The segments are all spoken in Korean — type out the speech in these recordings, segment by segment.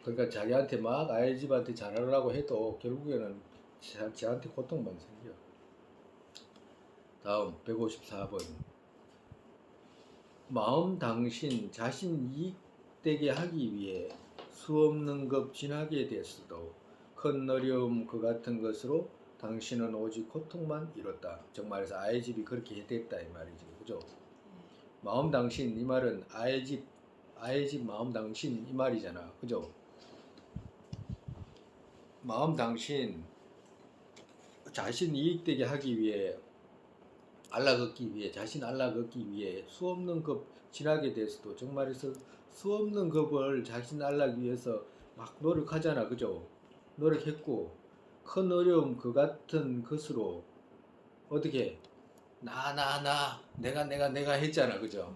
그러니까 자기한테 막 아이 집한테 잘하려고 해도 결국에는 쟤한테 고통만 생겨. 다음 154번. 마음 당신 자신 이익되게 하기 위해 수없는 급 지나게 됐어도 큰 어려움 그 같은 것으로 당신은 오직 고통만 이뤘다. 정말해서 아이 집이 그렇게 됐다 이 말이지, 그죠? 마음 당신 이 말은 아이 집 마음 당신 이 말이잖아, 그죠? 마음 당신 자신 이익되게 하기 위해 알라걷기 위해 자신 알라걷기 위해 수없는 급 지나게 됐어도 정말에서 수없는 급을 자신 알라기 위해서 막 노력하잖아, 그죠? 노력했고 큰 어려움 그 같은 것으로 어떻게 나 내가 했잖아, 그죠?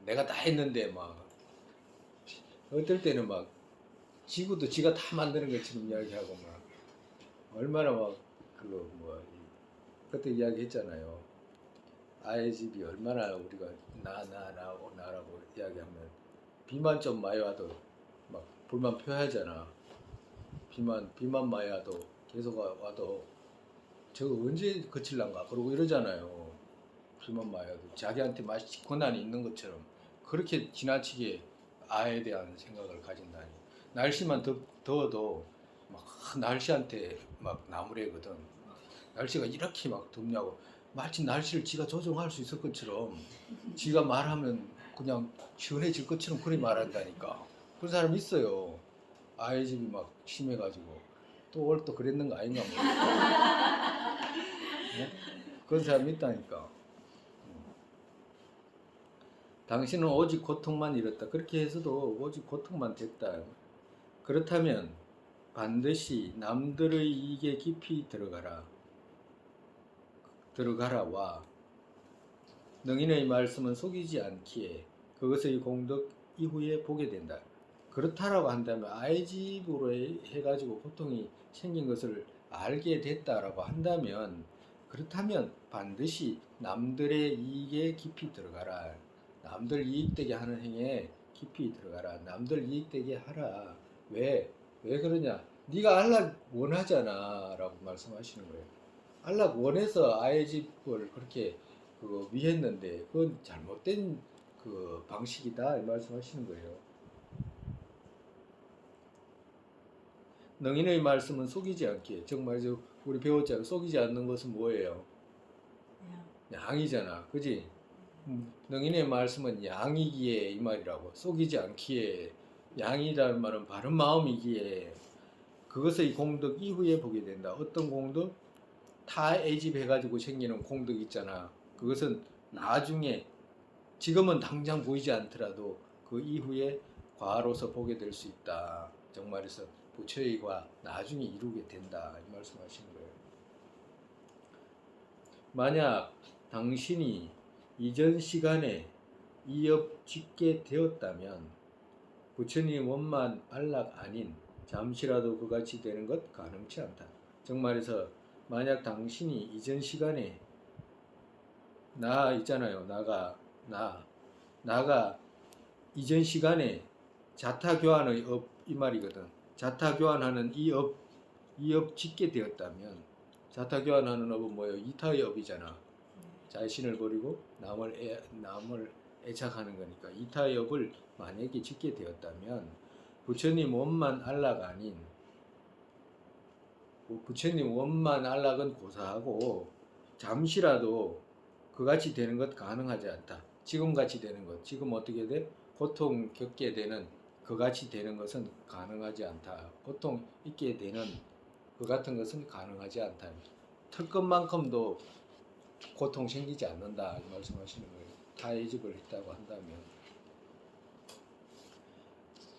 내가 다 했는데 막 어떨 때는 막 지구도 지가 다 만드는 것처럼 이야기하고 막 얼마나 막 그거 뭐 그때 이야기했잖아요. 아이 집이 얼마나 우리가 나라고 이야기하면 비만 좀 많이 와도 막 불만 표하잖아. 비만 많이 와도 계속 와도 저거 언제 그칠란가 그러고 이러잖아요. 비만 많이 와도 자기한테 마치 권한이 있는 것처럼 그렇게 지나치게 아이에 대한 생각을 가진다니. 날씨만 더워도 막 날씨한테 막 나무래거든. 날씨가 이렇게 막 덥냐고 마치 날씨를 지가 조정할 수 있을 것처럼 지가 말하면 그냥 시원해질 것처럼 그렇게 말한다니까. 그런 사람 있어요. 아이 집이 막 심해가지고 또 올 또 그랬는 거 아닌가 모르겠어. 네? 그런 사람이 있다니까. 당신은 오직 고통만 잃었다. 그렇게 해서도 오직 고통만 됐다. 그렇다면 반드시 남들의 이익에 깊이 들어가라와 능인의 말씀은 속이지 않기에 그것의 공덕 이후에 보게 된다. 그렇다라고 한다면 아이집으로 해가지고 고통이 생긴 것을 알게 됐다라고 한다면 그렇다면 반드시 남들의 이익에 깊이 들어가라. 남들 이익되게 하는 행위에 깊이 들어가라. 남들 이익되게 하라. 왜? 왜 그러냐? 네가 알락 원하잖아 라고 말씀하시는 거예요. 알락 원해서 아이집을 그렇게 위했는데 그건 잘못된 그 방식이다 이 말씀하시는 거예요. 능인의 말씀은 속이지 않기에 정말 우리 배웠잖아. 속이지 않는 것은 뭐예요? 양이잖아, 그지? 능인의 말씀은 양이기에 이 말이라고. 속이지 않기에 양이라는 말은 바른 마음이기에 그것의 공덕 이후에 보게 된다. 어떤 공덕? 타 애집해가지고 생기는 공덕 있잖아. 그것은 나중에 지금은 당장 보이지 않더라도 그 이후에 과로서 보게 될 수 있다. 정말에서 부처의 과 나중에 이루게 된다. 이 말씀하시는 거예요. 만약 당신이 이전 시간에 이업 짓게 되었다면 부처님 원만 안락 아닌 잠시라도 그같이 되는 것 가능치 않다. 정말에서 만약 당신이 이전 시간에 나 있잖아요. 나가 이전 시간에 자타교환의 업 이 말이거든. 자타교환하는 이 업 짓게 되었다면 자타교환하는 업은 뭐예요? 이타의 업이잖아. 자신을 버리고 남을 애착하는 거니까 이타의 업을 만약에 짓게 되었다면 부처님 원만 안락 아닌 부처님 원만 안락은 고사하고 잠시라도 그같이 되는 것 가능하지 않다. 지금같이 되는 것. 지금 어떻게 돼? 고통 겪게 되는 그같이 되는 것은 가능하지 않다. 고통 있게 되는 그 같은 것은 가능하지 않다. 털것만큼도 고통 생기지 않는다. 말씀하시는 거예요. 타이집을 했다고 한다면.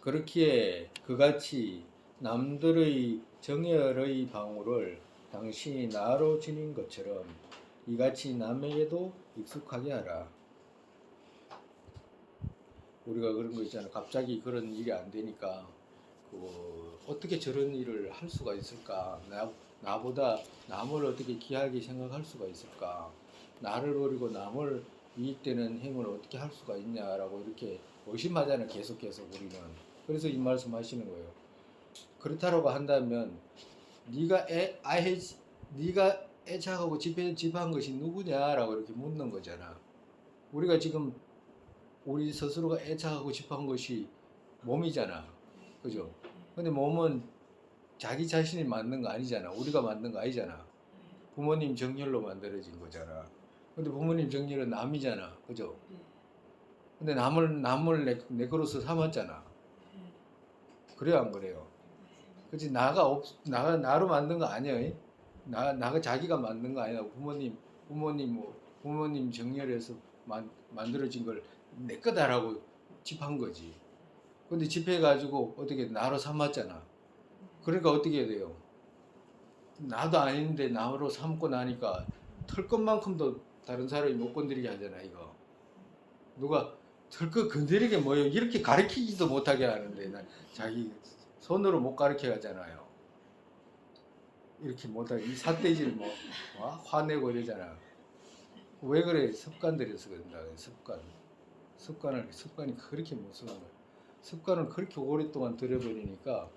그렇기에 그같이 남들의 정열의 방울을 당신이 나로 지닌 것처럼 이같이 남에게도 익숙하게 하라. 우리가 그런 거 있잖아. 갑자기 그런 일이 안 되니까 어떻게 저런 일을 할 수가 있을까? 나보다 남을 어떻게 귀하게 생각할 수가 있을까? 나를 버리고 남을 이익되는 행위를 어떻게 할 수가 있냐라고 이렇게 의심하잖아. 계속 우리는. 그래서 이 말씀 하시는 거예요. 그렇다라고 한다면 네가 애착하고 집한 것이 누구냐라고 이렇게 묻는 거잖아. 우리가 지금 우리 스스로가 애착하고 집한 것이 몸이잖아. 그죠? 근데 몸은 자기 자신이 만든 거 아니잖아. 우리가 만든 거 아니잖아. 부모님 정열로 만들어진 거잖아. 근데 부모님 정열은 남이잖아. 그죠? 근데 남을 내 거로서 삼았잖아. 그래요, 안 그래요? 그치? 나로 만든 거 아니야. 나가 자기가 만든 거 아니야. 부모님 정열에서 만들어진 걸 내 거다라고 집한 거지. 근데 집해가지고 어떻게 나로 삼았잖아. 그러니까 어떻게 해야 돼요? 나도 아닌데 나로 삼고 나니까 털 것만큼도 다른 사람이 못 건드리게 하잖아, 이거. 누가 털 것 건드리게 뭐요? 이렇게 가르치지도 못하게 하는데 자기 손으로 못 가르쳐 하잖아요. 이렇게 못하게 이 삿대질 뭐 화내고 이러잖아. 왜 그래? 습관들에서 그런다. 습관이 그렇게 무서운 거야. 습관을 그렇게 오랫동안 들여버리니까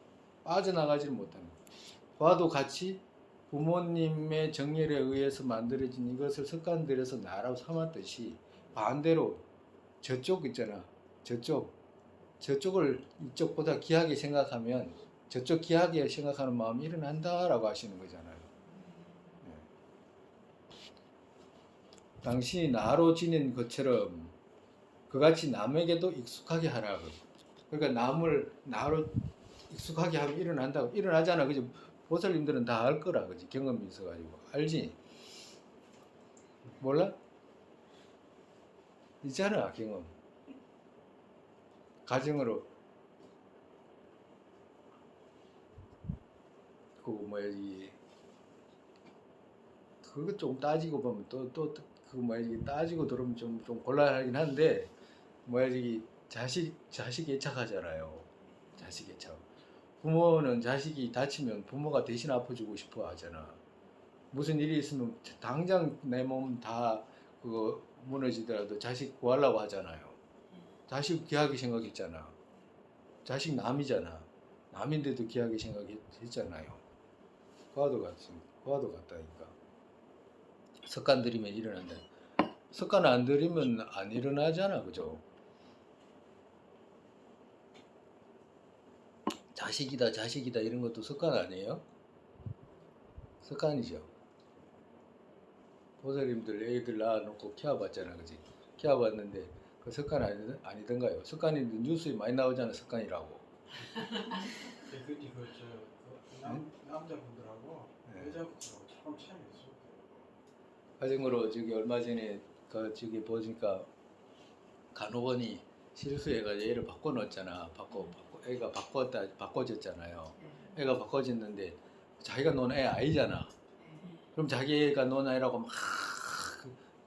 빠져나가지를 못하는 거야. 과도 같이 부모님의 정열에 의해서 만들어진 이것을 습관들여서 나라고 삼았듯이 반대로 저쪽 있잖아. 저쪽을 이쪽보다 귀하게 생각하면 저쪽 귀하게 생각하는 마음이 일어난다라고 하시는 거잖아요. 네. 당신이 나로 지닌 것처럼 그같이 남에게도 익숙하게 하라고. 그러니까 남을 나로 익숙하게 하면 일어난다고. 일어나잖아. 그죠? 보살님들은 다 알 거라. 그지? 경험이 있어가지고. 알지? 몰라? 있잖아, 경험. 가정으로, 그 뭐야지. 그거 좀 따지고 보면 그 뭐야지. 따지고 들으면 좀 곤란하긴 한데, 뭐야지. 자식 애착하잖아요. 자식 애착. 부모는 자식이 다치면 부모가 대신 아파주고 싶어 하잖아. 무슨 일이 있으면 당장 내 몸 다 그거 무너지더라도 자식 구하려고 하잖아요. 자식 귀하게 생각했잖아. 자식 남이잖아. 남인데도 귀하게 생각했잖아요. 과도 같다니까. 습관 들이면 일어난다. 습관 안 들이면 안 일어나잖아. 그죠? 자식이다 이런 것도 습관 아니에요? 습관이죠. 보살님들 애들 낳아놓고 키워봤잖아, 그지? 키워봤는데 그 습관 아니던가요? 습관이 뉴스에 많이 나오잖아, 습관이라고. 남자분들하고 네. 여자분들하고 참 차이가 있어. 가정으로 저기 얼마 전에 그 저기 보니까 간호원이 실수해가지고 애를 바꿔놓았잖아. 애가 바꿔졌잖아요. 애가 바꿔졌는데 자기가 논 애 아니잖아. 그럼 자기 애가 논 애라고 막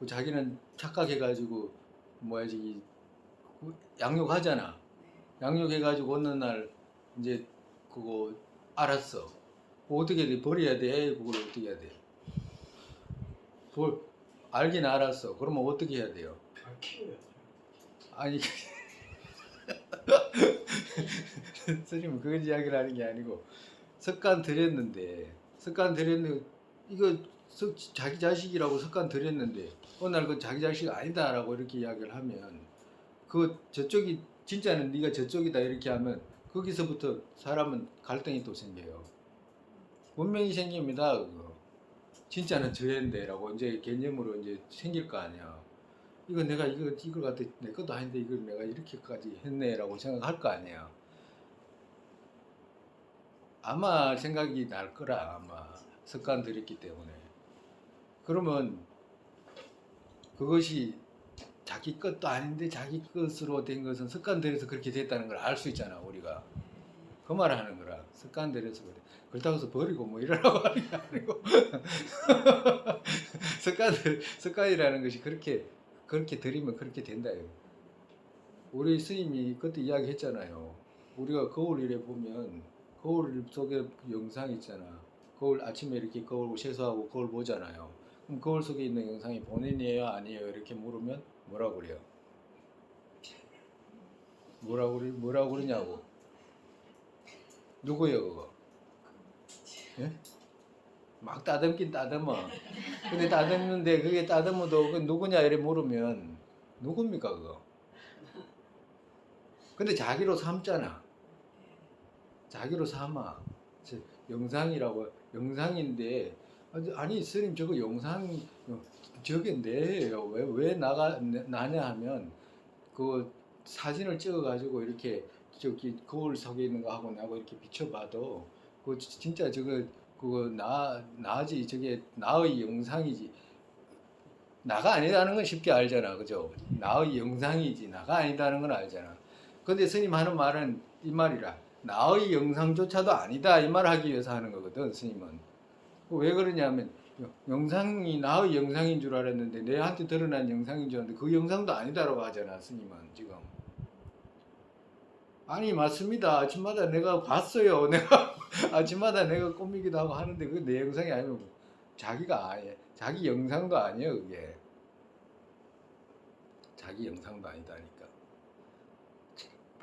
자기는 착각해가지고 뭐야지 양육하잖아. 양육해가지고 어느 날 이제 그거 알았어. 그거 어떻게 해야 돼? 버려야 돼? 그걸 어떻게 해야 돼? 알긴 알았어. 그러면 어떻게 해야 돼요? 키워야죠. 아니 스님 그건 이야기를 하는 게 아니고 습관 들였는데 이거 자기 자식이라고 습관 들였는데 어느 날 그 자기 자식 아니다라고 이렇게 이야기를 하면 그 저쪽이 진짜는 네가 저쪽이다 이렇게 하면 거기서부터 사람은 갈등이 또 생겨요. 분명히 생깁니다. 그거. 진짜는 저인데라고 이제 개념으로 이제 생길 거 아니야. 이거 내가 이걸 갖다 내 것도 아닌데 이걸 내가 이렇게까지 했네라고 생각할 거 아니야. 아마 생각이 날 거라 아마 습관 들였기 때문에. 그러면 그것이 자기 것도 아닌데 자기 것으로 된 것은 습관 들여서 그렇게 됐다는 걸 알 수 있잖아 우리가. 그 말을 하는 거라. 습관 들여서 그래. 그렇다고 해서 버리고 뭐 이러라고 하는 게 아니고 습관이라는 것이 그렇게 들이면 그렇게 된다요. 우리 스님이 그때 이야기했잖아요. 우리가 거울일에 보면 거울 속에 영상 있잖아. 거울 아침에 이렇게 거울 세수하고 거울 보잖아요. 그럼 거울 속에 있는 영상이 본인이에요, 아니에요? 이렇게 물으면 뭐라고 그래요? 뭐라고 그러냐고. 누구요 그거? 예? 막 따듬긴 따듬어. 근데 따듬는데 그게 따듬어도 그 누구냐 이래 물으면 누굽니까 그거? 근데 자기로 삼잖아. 자기로 삼아. 영상이라고 영상인데 아니 스님 저거 영상 저게 내예요. 왜 나냐 하면 그 사진을 찍어 가지고 이렇게 저기 거울 속에 있는 거 하고 나하고 이렇게 비춰봐도 그 진짜 저거 그거 나지 저게 나의 영상이지 나가 아니다는 건 쉽게 알잖아 그죠 나의 영상이지 나가 아니다는 건 알잖아 근데 스님 하는 말은 이 말이라 나의 영상조차도 아니다 이 말 하기 위해서 하는 거거든 스님은 왜 그러냐면 영상이 나의 영상인 줄 알았는데 내한테 드러난 영상인 줄 알았는데 그 영상도 아니다라고 하잖아 스님은 지금 아니 맞습니다 아침마다 내가 봤어요 내가 아침마다 내가 꾸미기도 하고 하는데 그게 내 영상이 아니면 자기가 아예 자기 영상도 아니에요 그게 자기 영상도 아니다니까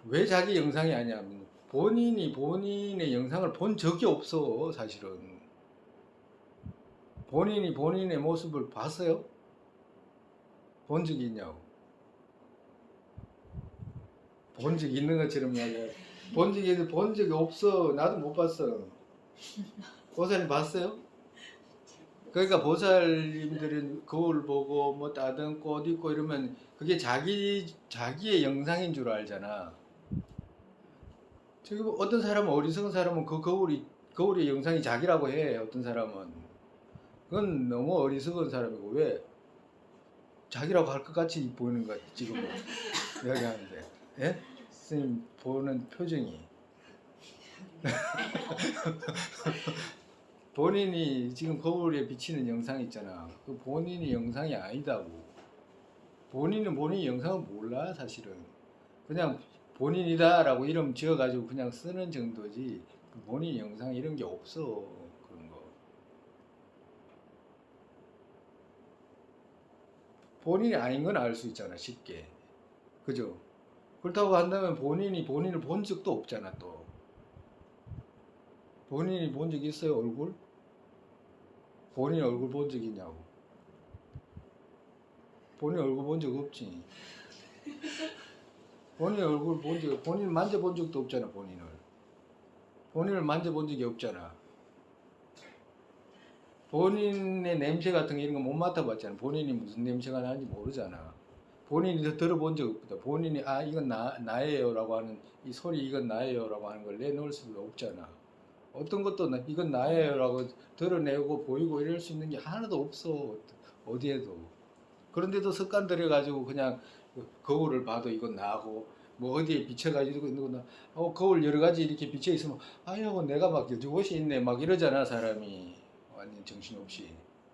왜 자기 영상이 아니냐면 본인이 본인의 영상을 본 적이 없어 사실은 본인이 본인의 모습을 봤어요? 본 적이 있냐고 본 적이 있는 것처럼 이야기해 본 적이 없어 나도 못 봤어 보살님 봤어요? 그러니까 보살님들은 거울 보고 뭐 따듬고 옷 입고 이러면 그게 자기의 영상인 줄 알잖아. 지금 어떤 사람은 어리석은 사람은 그 거울의 영상이 자기라고 해. 어떤 사람은 그건 너무 어리석은 사람이고 왜 자기라고 할 것 같이 보이는 거 지금 이야기하는데, 예? 스님 보는 표정이 본인이 지금 거울에 비치는 영상 있잖아. 그 본인이 영상이 아니다고. 본인은 본인의 영상을 몰라 사실은. 그냥 본인이다라고 이름 지어가지고 그냥 쓰는 정도지 본인 영상 이런 게 없어 그런 거. 본인이 아닌 건 알 수 있잖아 쉽게. 그죠? 그렇다고 한다면 본인이 본인을 본 적도 없잖아 또. 본인이 본 적 있어요 얼굴? 본인 얼굴 본 적 있냐고. 본인 얼굴 본 적 없지. 본인 얼굴 본인 만져본 적도 없잖아 본인을 만져본 적이 없잖아. 본인의 냄새 같은 거 이런 거 못 맡아봤잖아. 본인이 무슨 냄새가 나는지 모르잖아. 본인이 들어본 적 없다. 본인이 아 이건 나예요라고 하는 이 소리 이건 나예요라고 하는 걸 내놓을 수가 없잖아. 어떤 것도 이건 나예요라고 드러내고 보이고 이럴 수 있는 게 하나도 없어 어디에도. 그런데도 습관 들여가지고 그냥 거울을 봐도 이건 나고 뭐 어디에 비춰가지고 있는 거나 거울 여러 가지 이렇게 비쳐 있으면 아유 내가 막 여지옷이 있네 막 이러잖아 사람이 완전 정신없이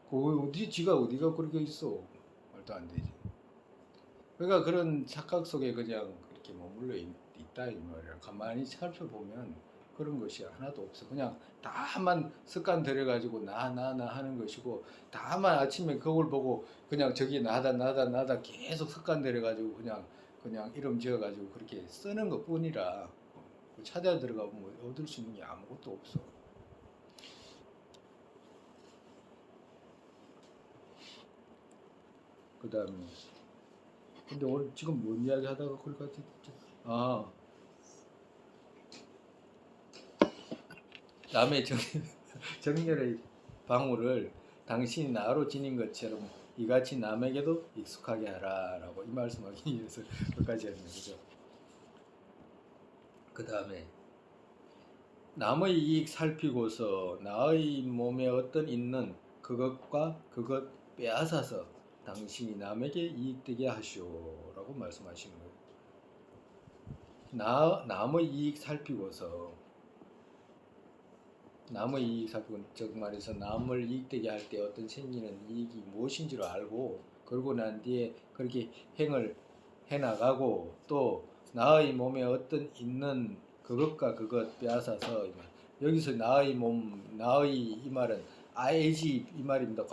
그 어디 지가 어디가 그렇게 있어 말도 안 되지. 그러니까 그런 착각 속에 그냥 이렇게 머물러 있다 이 말이야. 가만히 살펴보면 그런 것이 하나도 없어. 그냥 다만 습관 들여가지고 나 하는 것이고 다만 아침에 거울 보고 그냥 저기 나다 계속 습관 들여가지고 그냥 이름 지어가지고 그렇게 쓰는 것 뿐이라 찾아 들어가보면 얻을 수 있는 게 아무것도 없어. 그 다음에 근데 오늘 지금 뭔 이야기 하다가 그럴 것 같지? 아 남의 정열의 방울을 당신이 나로 지닌 것처럼 이같이 남에게도 익숙하게 하라라고 이 말씀하기 위해서 끝까지 했네요. 그죠? 그 다음에 남의 이익 살피고서 나의 몸에 어떤 있는 그것과 그것 빼앗아서 당신이 남에게 이익되게 하시오라고 말씀하시는 거예요. 남의 이익 살피고서 남의 이익 살피고 즉 말해서 남을 이익되게 할 때 어떤 생기는 이익이 무엇인지를 알고 그러고 난 뒤에 그렇게 행을 해나가고 또 나의 몸에 어떤 있는 그것과 그것 빼앗아서 여기서 나의 몸 나의 이 말은 ing 이 말입니다.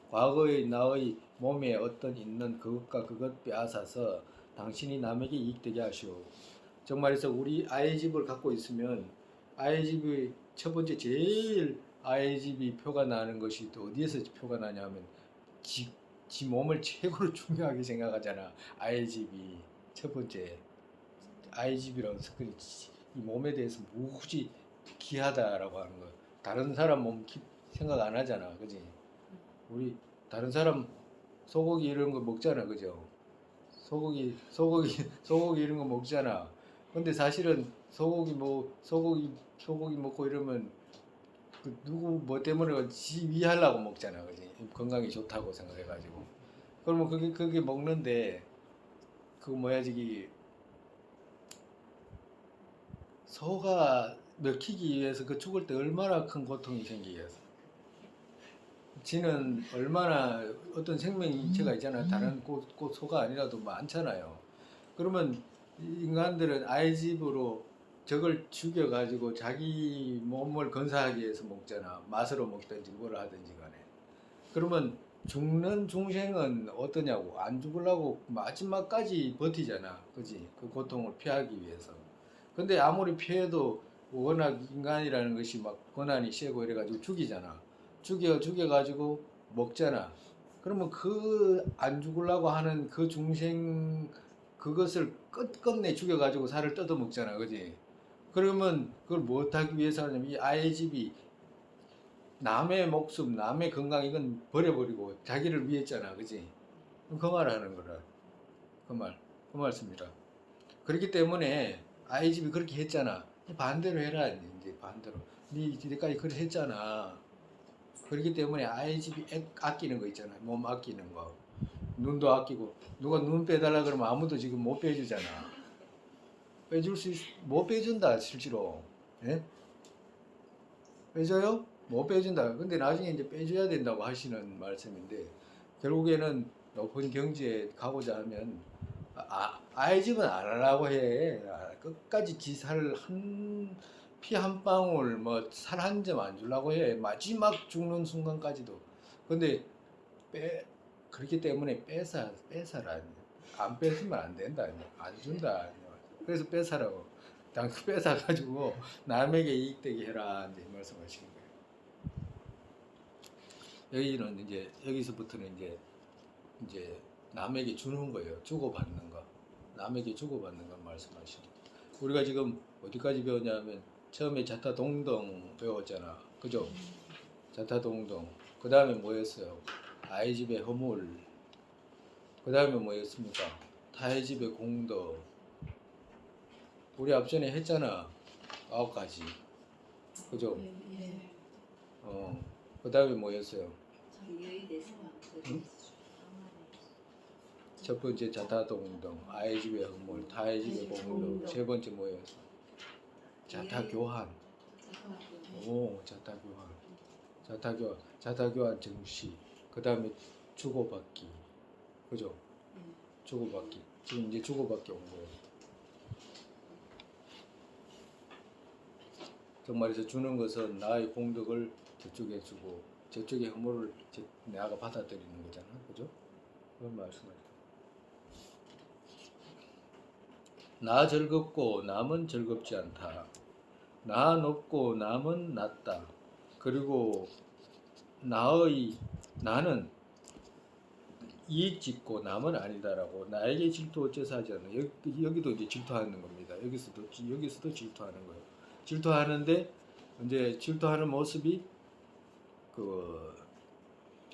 과거의 나의 몸에 어떤 있는 그것과 그것 빼앗아서 당신이 남에게 이익되게 하시오. 정말해서 우리 아이 집을 갖고 있으면 아이 집이 첫 번째 제일 아이 집이 표가 나는 것이 또 어디에서 표가 나냐면 지 몸을 최고로 중요하게 생각하잖아. 아이 집이 첫 번째 아이 집이라고 해서 이 몸에 대해서 무지 귀하다라고 하는 거. 다른 사람 생각 안 하잖아, 그지? 우리 다른 사람 소고기 이런 거 먹잖아, 그죠? 소고기 이런 거 먹잖아. 근데 사실은 소고기 먹고 이러면 그 누구 뭐 때문에 지 위하려고 먹잖아, 그지? 건강에 좋다고 생각해가지고. 그러면 그게 먹는데 그 뭐야 저기 소가 먹히기 위해서 그 죽을 때 얼마나 큰 고통이 생기겠어. 지는 얼마나 어떤 생명체가 있잖아요. 다른 꽃 소가 아니라도 많잖아요. 그러면 인간들은 아이 집으로 저걸 죽여가지고 자기 몸을 건사하기 위해서 먹잖아. 맛으로 먹든지 뭘 하든지 간에. 그러면 죽는 중생은 어떠냐고. 안 죽으려고 마지막까지 버티잖아. 그지? 그 고통을 피하기 위해서. 근데 아무리 피해도 워낙 인간이라는 것이 막 고난이 세고 이래가지고 죽이잖아. 죽여가지고 먹잖아. 그러면 그 안 죽으려고 하는 그 중생 그것을 끝끝내 죽여가지고 살을 뜯어 먹잖아. 그지? 그러면 그걸 못하기 위해서 하냐면 이 아이 집이 남의 목숨, 남의 건강 이건 버려버리고 자기를 위했잖아. 그지? 그 말 하는 거라. 그 말. 그 말씀이라. 그렇기 때문에 아이 집이 그렇게 했잖아. 반대로 해라. 이제 반대로. 니까지 그렇게 했잖아. 그렇기 때문에 아이 집이 아끼는 거 있잖아. 몸 아끼는 거. 눈도 아끼고 누가 눈 빼달라 그러면 아무도 지금 못 빼주잖아. 못 빼준다 실제로. 예? 빼줘요? 못 빼준다. 근데 나중에 이제 빼줘야 된다고 하시는 말씀인데 결국에는 높은 경지에 가고자 하면 아이 집은 안 하려고 해. 끝까지 지살을 피 한 방울 뭐 살 한 점 안 주려고 해. 마지막 죽는 순간까지도. 근데 그렇기 때문에 뺏어라. 안 뺏으면 안 된다. 안 준다. 그래서 뺏으라고. 당 뺏어가지고 남에게 이익되게 해라. 이제 말씀하시는 거예요. 여기는 이제 여기서부터는 이제 남에게 주는 거예요. 주고받는 거. 남에게 주고받는 거 말씀하시는 거예요. 우리가 지금 어디까지 배웠냐면 처음에 자타동동 배웠잖아. 그죠? 자타동동. 그 다음에 뭐였어요? 아이 집의 허물. 그 다음에 뭐였습니까? 타의 집의 공덕. 우리 앞전에 했잖아. 9가지. 그죠? 예. 그 다음에 뭐였어요? 응? 첫 번째 자타동동, 아이 집의 허물, 타의 집의 공덕. 세 번째 뭐였어? 자타교환. 오, 자타교환. 자타교환 정시. 그 다음에 주고받기. 그죠? 주고받기. 지금 이제 주고받기 온 거예요. 정말에서 주는 것은 나의 공덕을 저쪽에 주고 저쪽의 허물을 내가 받아들이는 거잖아. 그죠? 그런 말씀을. 나 즐겁고 남은 즐겁지 않다. 나 높고 남은 낮다. 그리고 나는 이익 짓고 남은 아니다라고 나에게 질투 어째서 하지 않나. 여기도 이제 질투하는 겁니다. 여기서도 질투하는 거예요. 질투하는데 이제 질투하는 모습이 그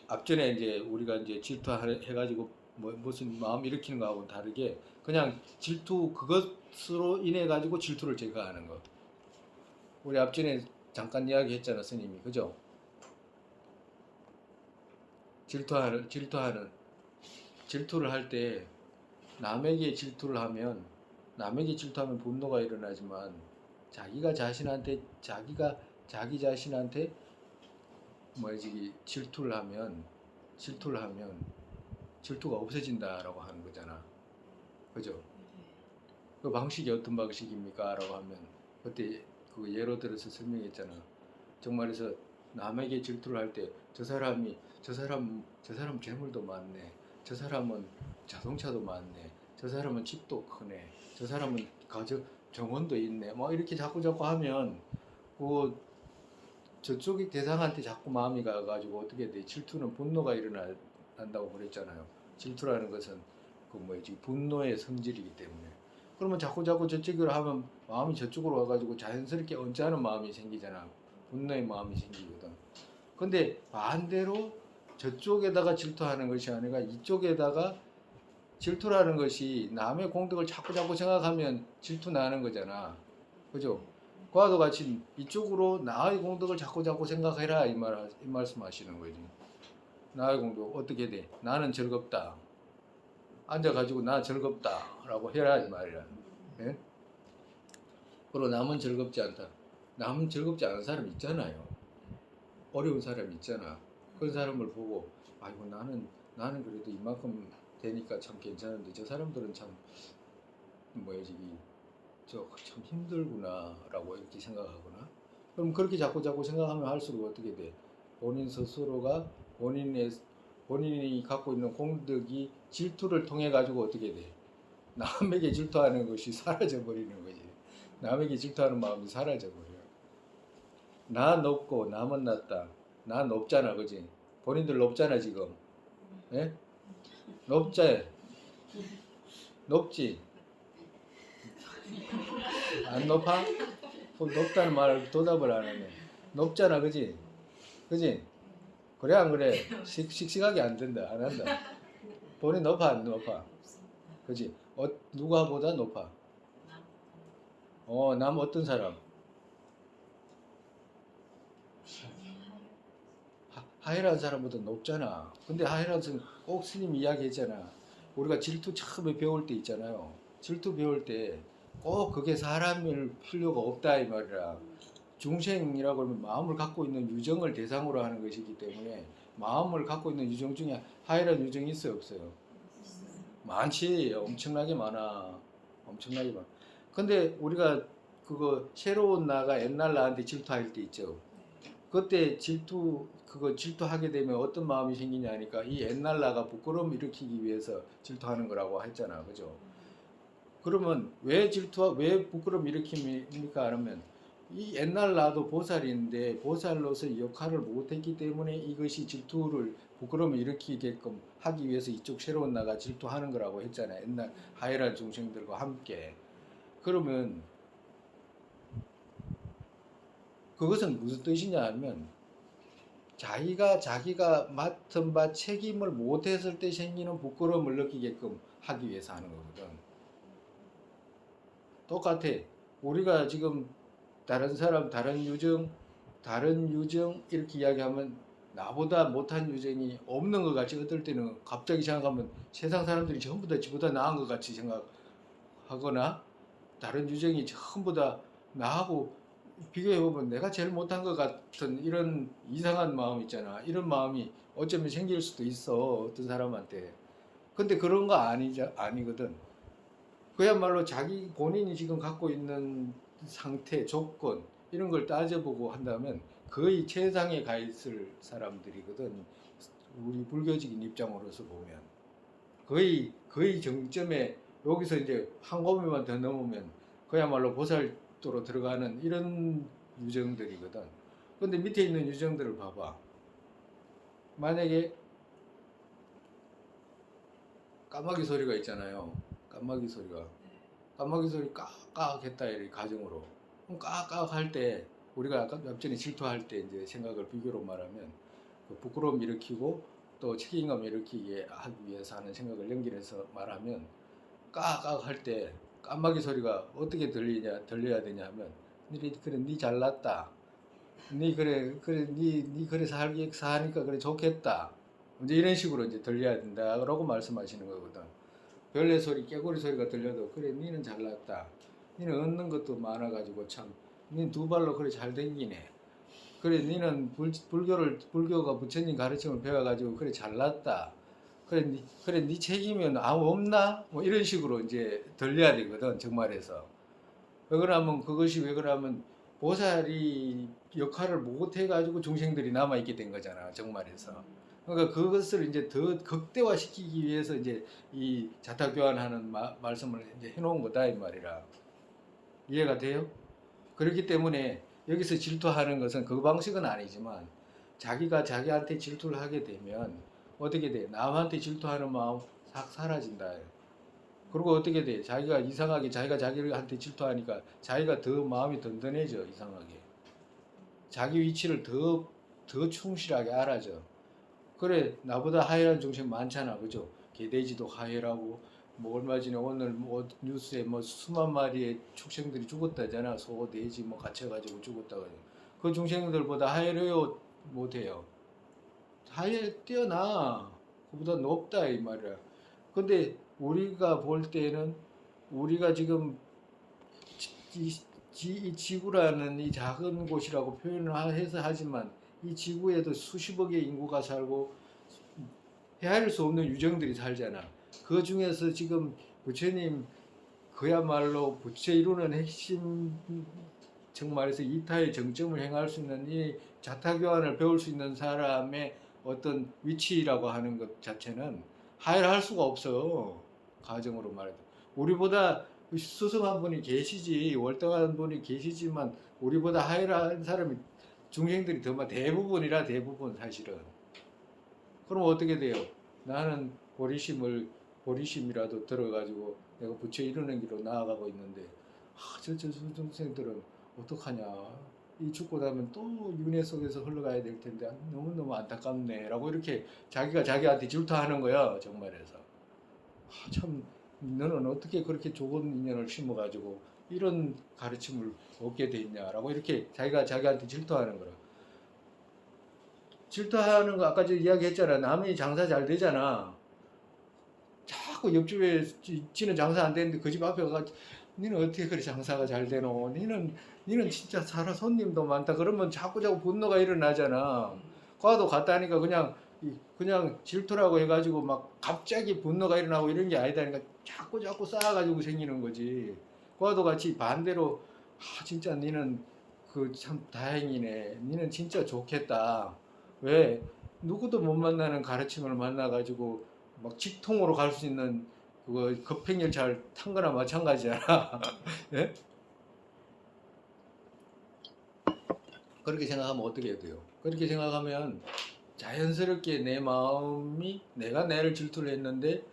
앞전에 이제 우리가 이제 질투해가지고 무슨 마음 일으키는 거하고는 다르게 그냥 질투 그것으로 인해 가지고 질투를 제거하는 거. 우리 앞전에 잠깐 이야기했잖아 스님이. 그죠? 질투를 할 때 남에게 질투를 하면 분노가 일어나지만 자기 자신한테 질투를 하면 질투가 없어진다라고 하는 거잖아. 그죠? 그 방식이 어떤 방식입니까? 라고 하면 그때 그 예로 들어서 설명했잖아. 정말해서 남에게 질투를 할 때 저 사람 재물도 많네. 저 사람은 자동차도 많네. 저 사람은 집도 크네. 저 사람은 정원도 있네. 뭐 이렇게 자꾸 하면 그 저쪽이 대상한테 자꾸 마음이 가가지고 어떻게 돼? 질투는 분노가 일어난다고 그랬잖아요. 질투라는 것은 그 뭐지 분노의 성질이기 때문에. 그러면 자꾸 저쪽으로 하면 마음이 저쪽으로 와가지고 자연스럽게 언짢은 마음이 생기잖아. 분노의 마음이 생기거든. 근데 반대로 저쪽에다가 질투하는 것이 아니라 이쪽에다가 질투라는 것이 남의 공덕을 자꾸 생각하면 질투 나는 거잖아. 그죠? 그와도 같이 이쪽으로 나의 공덕을 자꾸 생각해라 이 말씀하시는 거지. 나의 공덕 어떻게 돼? 나는 즐겁다. 앉아가지고 나 즐겁다라고 해라 이 말이야. 예? 그리고 남은 즐겁지 않다. 남은 즐겁지 않은 사람 있잖아요. 어려운 사람 있잖아. 그런 사람을 보고 아이고 나는 그래도 이만큼 되니까 참 괜찮은데 저 사람들은 참 뭐야지 저 참 힘들구나라고 이렇게 생각하거나 그럼 그렇게 자꾸 생각하면 할수록 어떻게 돼? 본인 스스로가 본인이 갖고 있는 공덕이 질투를 통해 가지고 어떻게 돼? 남에게 질투하는 것이 사라져 버리는 거지. 남에게 질투하는 마음이 사라져 버려. 나 높고 남은 낮다. 나 높잖아, 그지? 본인들 높잖아 지금. 예? 높지? 높지? 안 높아? 높다는 말을 대답을 안 하네. 높잖아, 그지? 그지? 그래 안 그래? 씩씩하게 안 된다, 안 한다. 본인 높아 안 높아? 그지? 누가보다 높아? 남 어떤 사람? 하이라는 사람보다 높잖아. 근데 하이라는 사람 꼭 스님 이야기했잖아. 우리가 질투 처음에 배울 때 있잖아요. 질투 배울 때 꼭 그게 사람일 필요가 없다 이 말이라. 중생이라고 하면 마음을 갖고 있는 유정을 대상으로 하는 것이기 때문에 마음을 갖고 있는 유정 중에 하이라는 유정이 있어요 없어요? 많지. 엄청나게 많아. 엄청나게 많아. 근데 우리가 그거 새로운 나가 옛날 나한테 질투할 때 있죠. 그때 그거 질투하게 되면 어떤 마음이 생기냐 하니까 이 옛날 나가 부끄러움 일으키기 위해서 질투하는 거라고 했잖아. 그죠? 그러면 왜 부끄러움 일으킵니까? 하면 이 옛날 나도 보살인데 보살로서 역할을 못했기 때문에 이것이 부끄러움을 일으키게끔 하기 위해서 이쪽 새로운 나가 질투하는 거라고 했잖아요. 옛날 하이란 중생들과 함께. 그러면 그것은 무슨 뜻이냐 하면 자기가 맡은 바 책임을 못했을 때 생기는 부끄러움을 느끼게끔 하기 위해서 하는 거거든. 똑같아. 우리가 지금 다른 사람, 다른 유정 이렇게 이야기하면 나보다 못한 유정이 없는 것 같이 어떨 때는 갑자기 생각하면 세상 사람들이 전부 다 지보다 나은 것 같이 생각하거나 다른 유정이 전부 다 나하고 비교해보면 내가 제일 못한 것 같은 이런 이상한 마음 있잖아. 이런 마음이 어쩌면 생길 수도 있어. 어떤 사람한테. 근데 그런 거 아니거든. 그야말로 본인이 지금 갖고 있는 상태, 조건, 이런 걸 따져보고 한다면 거의 최상에 가 있을 사람들이거든. 우리 불교적인 입장으로서 보면. 거의 정점에 여기서 이제 한 고비만 더 넘으면 그야말로 보살도로 들어가는 이런 유정들이거든. 근데 밑에 있는 유정들을 봐봐. 만약에 까마귀 소리가 있잖아요. 까마귀 소리 깍깍 했다 이 가정으로. 그럼 깍깍 할 때 우리가 아까 앞전에 질투할 때 이제 생각을 비교로 말하면 그 부끄러움 일으키고 또 책임감 일으키게 하기 위해서 하는 생각을 연결해서 말하면 깍깍 할 때 까마귀 소리가 어떻게 들려야 되냐 하면 그래 니 잘났다. 니 그래 사니까 그래 좋겠다. 이제 이런 식으로 이제 들려야 된다라고 말씀하시는 거거든. 별내 소리, 깨구리 소리가 들려도 그래 니는 잘났다. 니는 얻는 것도 많아가지고 참 니는 두 발로 그래 잘 댕기네. 그래 니는 불교가 부처님 가르침을 배워가지고 그래 잘났다. 그래 니 책임은 아무 없나? 뭐 이런 식으로 이제 들려야 되거든 정말에서. 왜 그러면 그것이 왜 그러면 보살이 역할을 못 해가지고 중생들이 남아 있게 된 거잖아 정말에서. 그러니까 그것을 이제 더 극대화시키기 위해서 이제 이 자타교환하는 말씀을 이제 해놓은 거다 이 말이라. 이해가 돼요? 그렇기 때문에 여기서 질투하는 것은 그 방식은 아니지만 자기가 자기한테 질투를 하게 되면 어떻게 돼? 남한테 질투하는 마음 싹 사라진다. 그리고 어떻게 돼? 자기가 이상하게 자기가 자기한테 질투하니까 자기가 더 마음이 든든해져. 이상하게 자기 위치를 더 충실하게 알아져. 그래 나보다 하이한 중생 많잖아, 그죠? 개돼지도 하이라고 뭐 얼마 전에 오늘 뭐 뉴스에 뭐 수만 마리의 축생들이 죽었다잖아. 소, 돼지 뭐 갇혀가지고 죽었다고. 그 중생들보다 하이를 못해요. 하이에 뛰어나. 그보다 높다 이 말이야. 근데 우리가 볼 때는 우리가 지금 이 지구라는 이 작은 곳이라고 표현을 해서 하지만 이 지구에도 수십억의 인구가 살고 헤아릴 수 없는 유정들이 살잖아. 그 중에서 지금 부처님 그야말로 부처 이루는 핵심 정말에서 이타의 정점을 행할 수 있는 이 자타교환을 배울 수 있는 사람의 어떤 위치라고 하는 것 자체는 하야할 수가 없어. 가정으로 말해도 우리보다 수승한 분이 계시지 월등한 분이 계시지만 우리보다 하야한 사람이 중생들이 더 대부분이라 대부분 사실은. 그럼 어떻게 돼요? 나는 보리심이라도 들어가지고 내가 부처 이루는 길로 나아가고 있는데 저 중생들은 어떡하냐? 이 죽고 나면 또 윤회 속에서 흘러가야 될 텐데 너무너무 안타깝네 라고 이렇게 자기가 자기한테 질투하는 거야 정말에서. 참 너는 어떻게 그렇게 좋은 인연을 심어가지고 이런 가르침을 얻게 됐냐라고 이렇게 자기가 자기한테 질투하는 거라. 질투하는 거 아까 저 이야기했잖아. 남이 장사 잘 되잖아. 자꾸 옆집에 지는 장사 안 되는데 그 집 앞에 가서 니는 어떻게 그리 장사가 잘 되노? 니는 진짜 사람 손님도 많다. 그러면 자꾸 분노가 일어나잖아. 과도 갔다 하니까 그냥 질투라고 해가지고 막 갑자기 분노가 일어나고 이런 게 아니다니까 자꾸 쌓아가지고 생기는 거지. 과도 같이 반대로 진짜 니는 그 참 다행이네. 니는 진짜 좋겠다. 왜? 누구도 못 만나는 가르침을 만나가지고 막 직통으로 갈 수 있는 그거 급행열차를 탄 거나 마찬가지야. 예? 그렇게 생각하면 어떻게 해야 돼요? 그렇게 생각하면 자연스럽게 내 마음이 내가 나를 질투를 했는데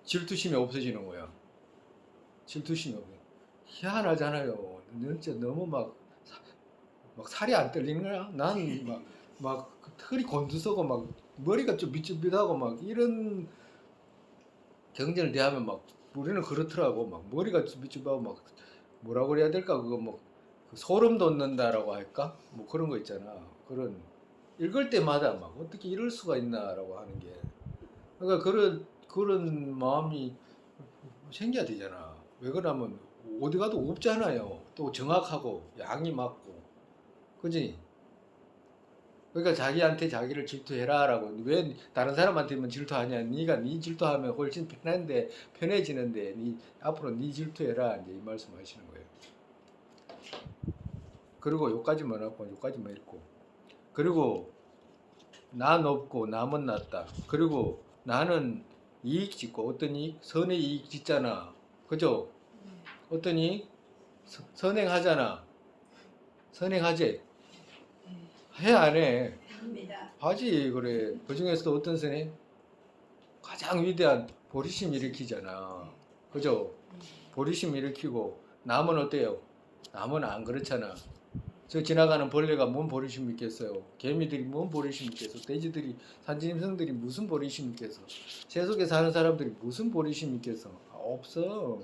질투심이 없어지는 거야. 질투심이 없어. 희한하잖아요. 진짜 너무 막 살이 안 떨리는 거야. 난 막 털이 곤두서고 막 머리가 좀 삐뚤삐하고 막 이런 경전을 대하면 막 우리는 그렇더라고. 막 머리가 삐뚤삐하고 막 뭐라고 그래야 될까? 그거 뭐 소름 돋는다라고 할까? 뭐 그런 거 있잖아. 그런 읽을 때마다 막 어떻게 이럴 수가 있나라고 하는 게. 그러니까 그런 마음이 생겨야 되잖아. 왜 그러냐면 어디 가도 없잖아요. 또 정확하고 양이 맞고. 그지? 그러니까 자기한테 자기를 질투해라라고. 왜 다른 사람한테만 질투하냐? 네가 네 질투하면 훨씬 편해지는데 네 앞으로 네 질투해라 이제 이 말씀하시는 거예요. 그리고 요까지만 하고 요까지만 읽고. 그리고 나 높고 남은 낮다. 그리고 나는 이익 짓고 어떤 이익? 선의 이익 짓잖아. 그죠? 어떤 이익? 선행하잖아. 선행하지? 해 안 해? 합니다. 하지 그래. 그중에서도 어떤 선행? 가장 위대한 보리심 일으키잖아. 그죠? 보리심 일으키고 남은 어때요? 남은 안 그렇잖아. 저 지나가는 벌레가 뭔 보리심 있겠어요? 개미들이 뭔 보리심 있겠어? 돼지들이 산짐승들이 무슨 보리심 있겠어? 세속에 사는 사람들이 무슨 보리심 있겠어? 없어.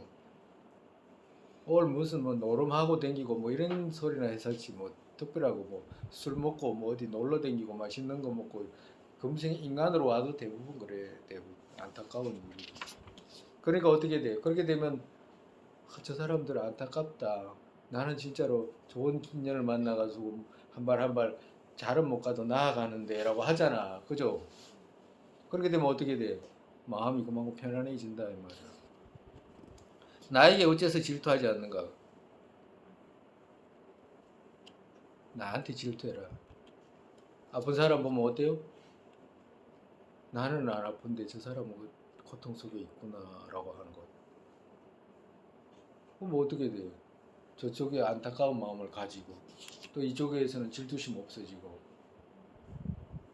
올 무슨 뭐 노름하고 댕기고 뭐 이런 소리나 했었지 뭐 특별하고 뭐 술 먹고 뭐 어디 놀러 댕기고 맛있는 거 먹고 금생 인간으로 와도 대부분 그래. 대부분 안타까운 일이. 그러니까 어떻게 돼? 그렇게 되면 저 사람들 안타깝다. 나는 진짜로 좋은 인연을 만나가지고 한 발 한 발 잘은 못 가도 나아가는데 라고 하잖아. 그죠? 그렇게 되면 어떻게 돼? 마음이 그만큼 편안해진다 이 말이야. 나에게 어째서 질투하지 않는가? 나한테 질투해라. 아픈 사람 보면 어때요? 나는 안 아픈데 저 사람은 고통 속에 있구나 라고 하는 거. 그럼 어떻게 돼요? 저쪽에 안타까운 마음을 가지고 또 이쪽에서는 질투심 없어지고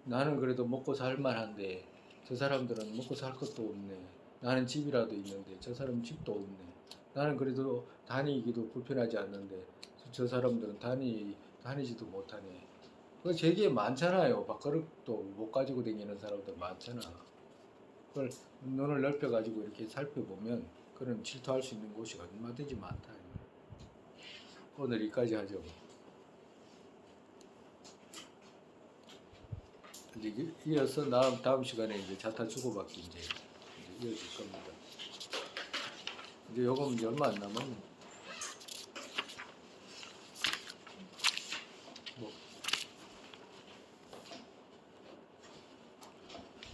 나는 그래도 먹고 살만한데 저 사람들은 먹고 살 것도 없네. 나는 집이라도 있는데 저 사람은 집도 없네. 나는 그래도 다니기도 불편하지 않는데 저 사람들은 다니지도 못하네. 그 제기에 많잖아요. 밥그릇도 못 가지고 다니는 사람들 많잖아. 그걸 눈을 넓혀가지고 이렇게 살펴보면 그런 질투할 수 있는 곳이 얼마든지 많다. 오늘 여기까지 하죠. 이제 이어서 다음 시간에 이제 자타 주고받기 이제 이어질 겁니다. 이제 요금 이제 얼마 안 남았네.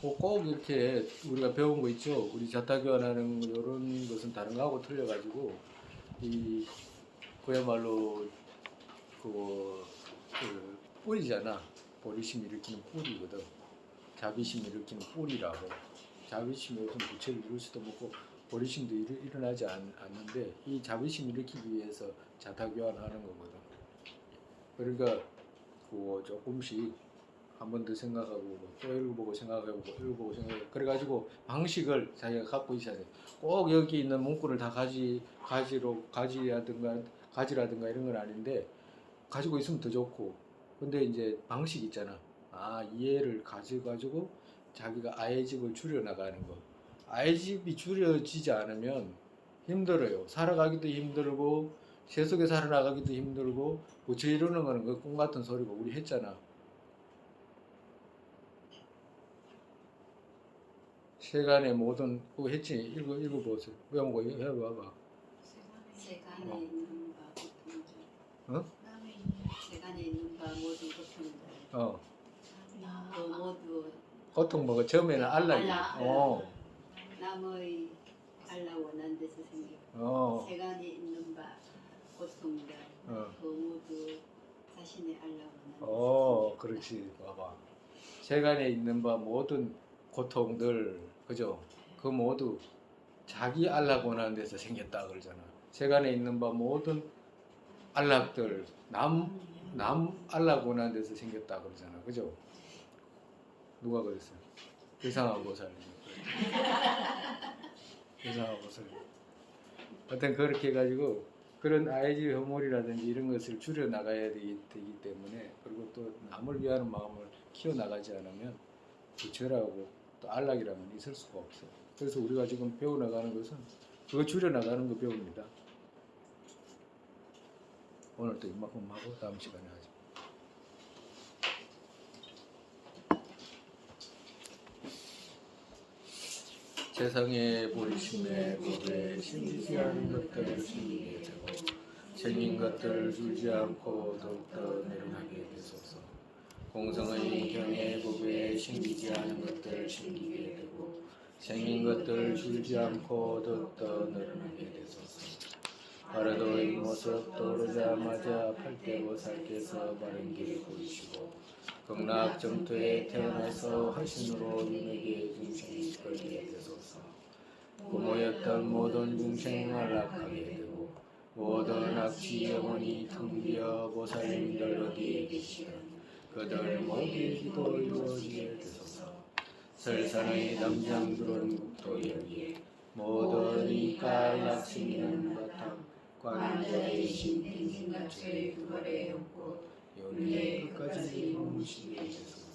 꼭 이렇게 우리가 배운 거 있죠. 우리 자타 교환하는 이런 것은 다른 거하고 틀려가지고 이 그야말로 그 뿌리잖아. 보리심 일으키는 뿌리거든. 자비심 일으키는 뿌리라고. 자비심이 우선 부채를 이룰 수도 없고 보리심도 일어나지 않는데 이 자비심 일으키기 위해서 자타 교환하는 거거든. 그러니까 그 조금씩 한 번 더 생각하고 또 읽어보고 생각해보고 읽어보고 생각해보고 그래가지고 방식을 자기가 갖고 있어야 돼. 꼭 여기 있는 문구를 다 가지라든가 이런 건 아닌데 가지고 있으면 더 좋고 근데 이제 방식 있잖아. 이해를 가져가지고 자기가 아예 집을 줄여나가는 거. 아예 집이 줄여지지 않으면 힘들어요. 살아가기도 힘들고 세속에 살아나가기도 힘들고 부채 이루는 거는 그 꿈 같은 소리고 우리 했잖아. 세간의 모든 그거 했지. 읽어보세요. 외운 거 해봐봐. 세간에 어. 있는 바 고통들. 어? 세간에 있는 바 모든 고통들. 모두 고통 뭐가 처음에는 알라. 남의 알라 원한 데서 생겨. 세간에 있는 바 고통들. 모두 자신의 알라 원한 데서 생겨. 그렇지. 봐봐. 세간에 있는 바 모든 고통들, 그죠? 그 모두 자기 안락 원하는 데서 생겼다 그러잖아. 세간에 있는 바 모든 안락들, 남 안락 원하는 데서 생겼다 그러잖아. 그죠? 누가 그랬어요? 이상하고 살리. 이상하고 살리. 하여튼 그렇게 해가지고 그런 아이지 허물이라든지 이런 것을 줄여나가야 되기 때문에 그리고 또 남을 위하는 마음을 키워나가지 않으면 부처라고 또 안락이라면 있을 수가 없어. 그래서 우리가 지금 배워나가는 것은 그거 줄여나가는 거 배웁니다. 오늘 또 이만큼 하고 다음 시간에 하죠. 세상의 보리심에 법에 심기지 않은 것들을 심기게 되고 생긴 것들을 줄지 않고 더욱더 내려가게 되소서. 공성의 경의 법에 심기지 않은 것들을 심기게 되고 생긴 것들을 줄지 않고 더욱더 늘어나게 되소서. 바르도의 모습 떠오르자마자 팔대보살께서 바른 길 보이시고 극락정토에 태어나서 화신으로 윤회계 중생이 걸게 되소서. 부모였던 모든 중생 안락하게 되고 모든 악취 영혼이 텅 비어 보살님들 어디에 계시든 그들 모두의 기도 이루어지게 되소서. 설산의 담장들은 국토 여기에 모든 이깔 낙심이는 바탕 관자의 신빙신가초의 그거래 없고 연의 끝까지 머무시게 되소서.